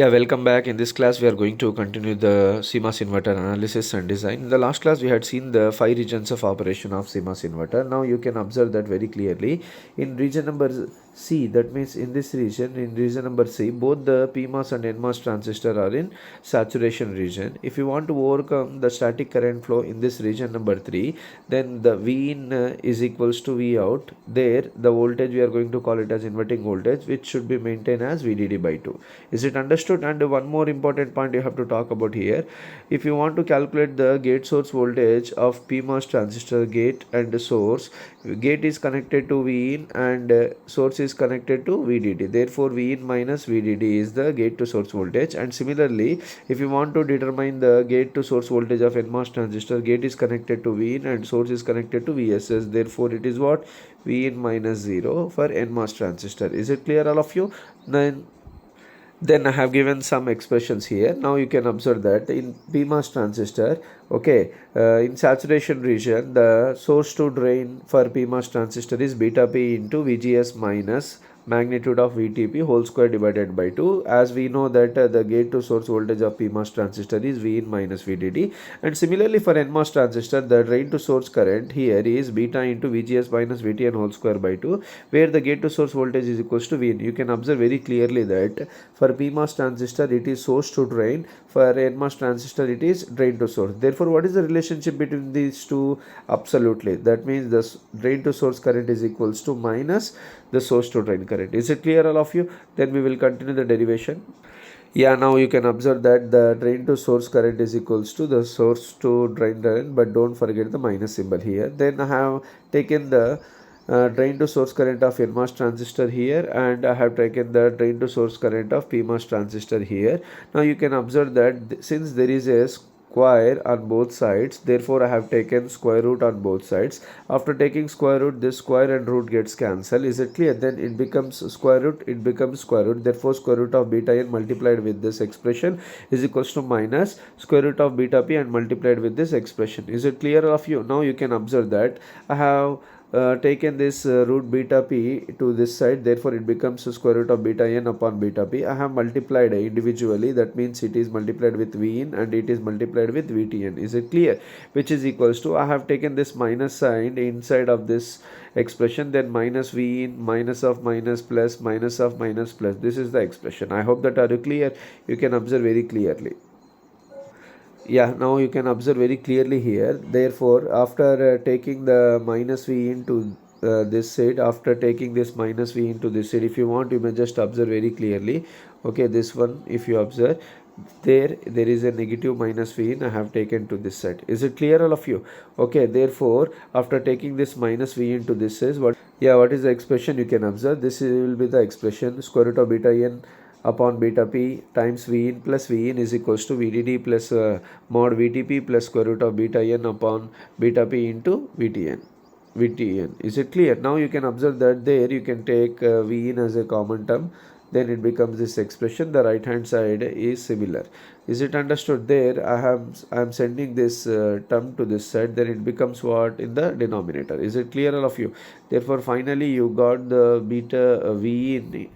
Yeah, welcome back. In this class, we are going to continue the Cmos inverter analysis and design. In the last class, we had seen the 5 regions of operation of Cmos inverter. Now you can observe that very clearly. In region number C, that means in this region, in region number C, both the PMOS and NMOS transistor are in saturation region. If you want to overcome the static current flow in this region number 3, then the V in is equals to V out. There, the voltage we are going to call it as inverting voltage, which should be maintained as VDD by 2. Is it understood? And one more important point you have to talk about here. If you want to calculate the gate source voltage of PMOS transistor, gate and source, gate is connected to V in and source is connected to VDD. Therefore, V in minus VDD is the gate to source voltage. And similarly, if you want to determine the gate to source voltage of NMOS transistor, gate is connected to V in and source is connected to VSS. Therefore, it is what? V in minus 0 for NMOS transistor. Is it clear, all of you? Then I have given some expressions here. Now you can observe that in PMOS transistor, in saturation region, the source to drain for PMOS transistor is beta P into VGS minus magnitude of VTP whole square divided by 2. As we know that the gate to source voltage of PMOS transistor is V in minus VDD. And similarly for NMOS transistor, the drain to source current here is beta into VGS minus VTN whole square by 2, where the gate to source voltage is equals to V in. You can observe very clearly that for PMOS transistor it is source to drain, for NMOS transistor it is drain to source. Therefore, what is the relationship between these two? Absolutely, that means the drain to source current is equals to minus the source to drain current. Is it clear, all of you? Then we will continue the derivation. Yeah, now you can observe that the drain to source current is equals to the source to drain current, but don't forget the minus symbol here. Then I have taken the drain to source current of NMOS transistor here, and I have taken the drain to source current of PMOS transistor here. Now you can observe that since there is a square on both sides, therefore I have taken square root on both sides. After taking square root, this square and root gets cancelled. Is it clear? Then it becomes square root, it becomes square root. Therefore square root of beta n multiplied with this expression is equals to minus square root of beta p and multiplied with this expression. Is it clear of you? Now you can observe that I have taken this root beta p to this side, therefore it becomes square root of beta n upon beta p. I have multiplied individually, that means it is multiplied with V in and it is multiplied with VTN. Is it clear? Which is equals to, I have taken this minus sign inside of this expression, then minus V in, minus of minus plus, minus of minus plus. This is the expression. I hope that are you clear? You can observe very clearly. Yeah, now you can observe very clearly here. Therefore, after taking the minus V into this side, after taking this minus V into this side, if you want, you may just observe very clearly. Okay, this one, if you observe, there is a negative minus V in I have taken to this side. Is it clear, all of you? Okay, therefore, after taking this minus V into this side, what is the expression? You can observe. This will be the expression square root of beta n upon beta p times V in plus V in is equals to VDD plus mod VTP plus square root of beta n upon beta p into VTN. Is it clear? Now you can observe that there you can take V in as a common term, then it becomes this expression. The right hand side is similar. Is it understood? There I am sending this term to this side, then it becomes what in the denominator. Is it clear, all of you? Therefore finally you got the beta V in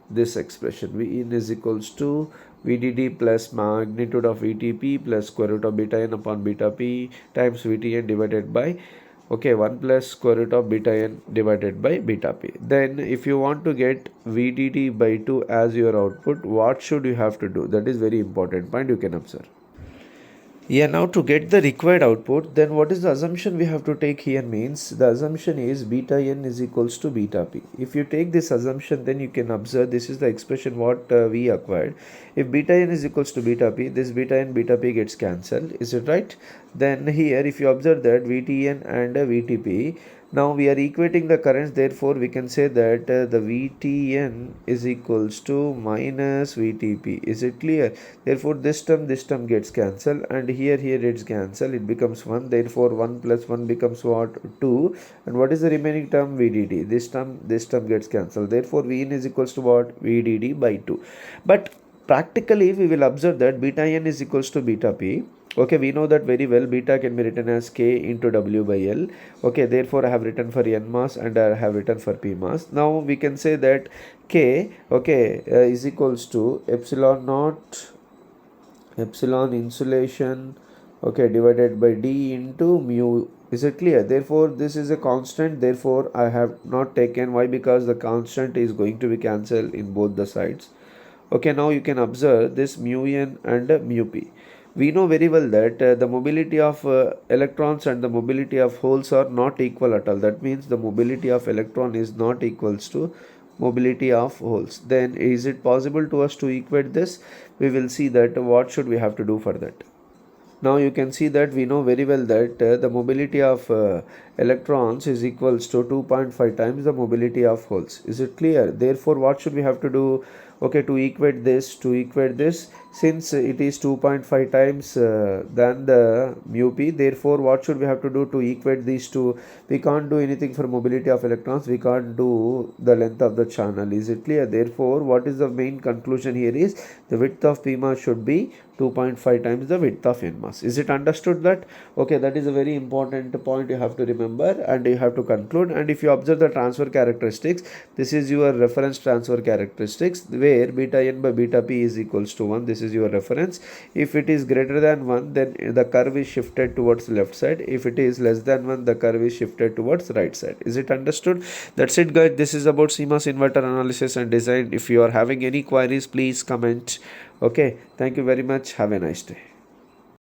this expression. V in is equals to VDD plus magnitude of VTP plus square root of beta n upon beta p times VTN divided by 1 plus square root of beta n divided by beta p. Then if you want to get VDD by 2 as your output, what should you have to do? That is very important point you can observe. Yeah, now to get the required output, then what is the assumption we have to take here? Means the assumption is beta n is equals to beta p. If you take this assumption, then you can observe this is the expression what we acquired. If beta n is equals to beta p, this beta n beta p gets cancelled. Is it right? Then here if you observe that VTN and VTP, now we are equating the currents, therefore we can say that the VTN is equals to minus VTP. Is it clear? Therefore this term gets cancelled and here it's cancelled, it becomes 1. Therefore 1 plus 1 becomes what? 2. And what is the remaining term? VDD. This term gets cancelled. Therefore Vin is equals to what? VDD by 2. But practically we will observe that beta n is equals to beta p. Okay, we know that very well. Beta can be written as K into W by L. Okay, therefore I have written for N mass and I have written for P mass. Now we can say that K, okay, is equals to epsilon naught, epsilon insulation, okay, divided by D into mu. Is it clear? Therefore this is a constant, therefore I have not taken. Why? Because the constant is going to be cancelled in both the sides. Okay, now you can observe this mu n and mu p. We know very well that the mobility of electrons and the mobility of holes are not equal at all. That means the mobility of electron is not equals to mobility of holes. Then is it possible to us to equate this? We will see that what should we have to do for that. Now you can see that we know very well that the mobility of electrons is equals to 2.5 times the mobility of holes. Is it clear? Therefore what should we have to do? Okay, to equate this, since it is 2.5 times than the mu p, therefore what should we have to do to equate these two? We can't do anything for mobility of electrons, we can't do the length of the channel. Is it clear? Therefore what is the main conclusion here is the width of p mass should be 2.5 times the width of n mass. Is it understood that? Okay, that is a very important point you have to remember and you have to conclude. And if you observe the transfer characteristics, this is your reference transfer characteristics where beta n by beta p is equals to 1. This is your reference. If it is greater than 1, then the curve is shifted towards left side. If it is less than 1, the curve is shifted towards right side. Is it understood? That's it guys. This is about CMOS inverter analysis and design. If you are having any queries, please comment. Okay, thank you very much. Have a nice day.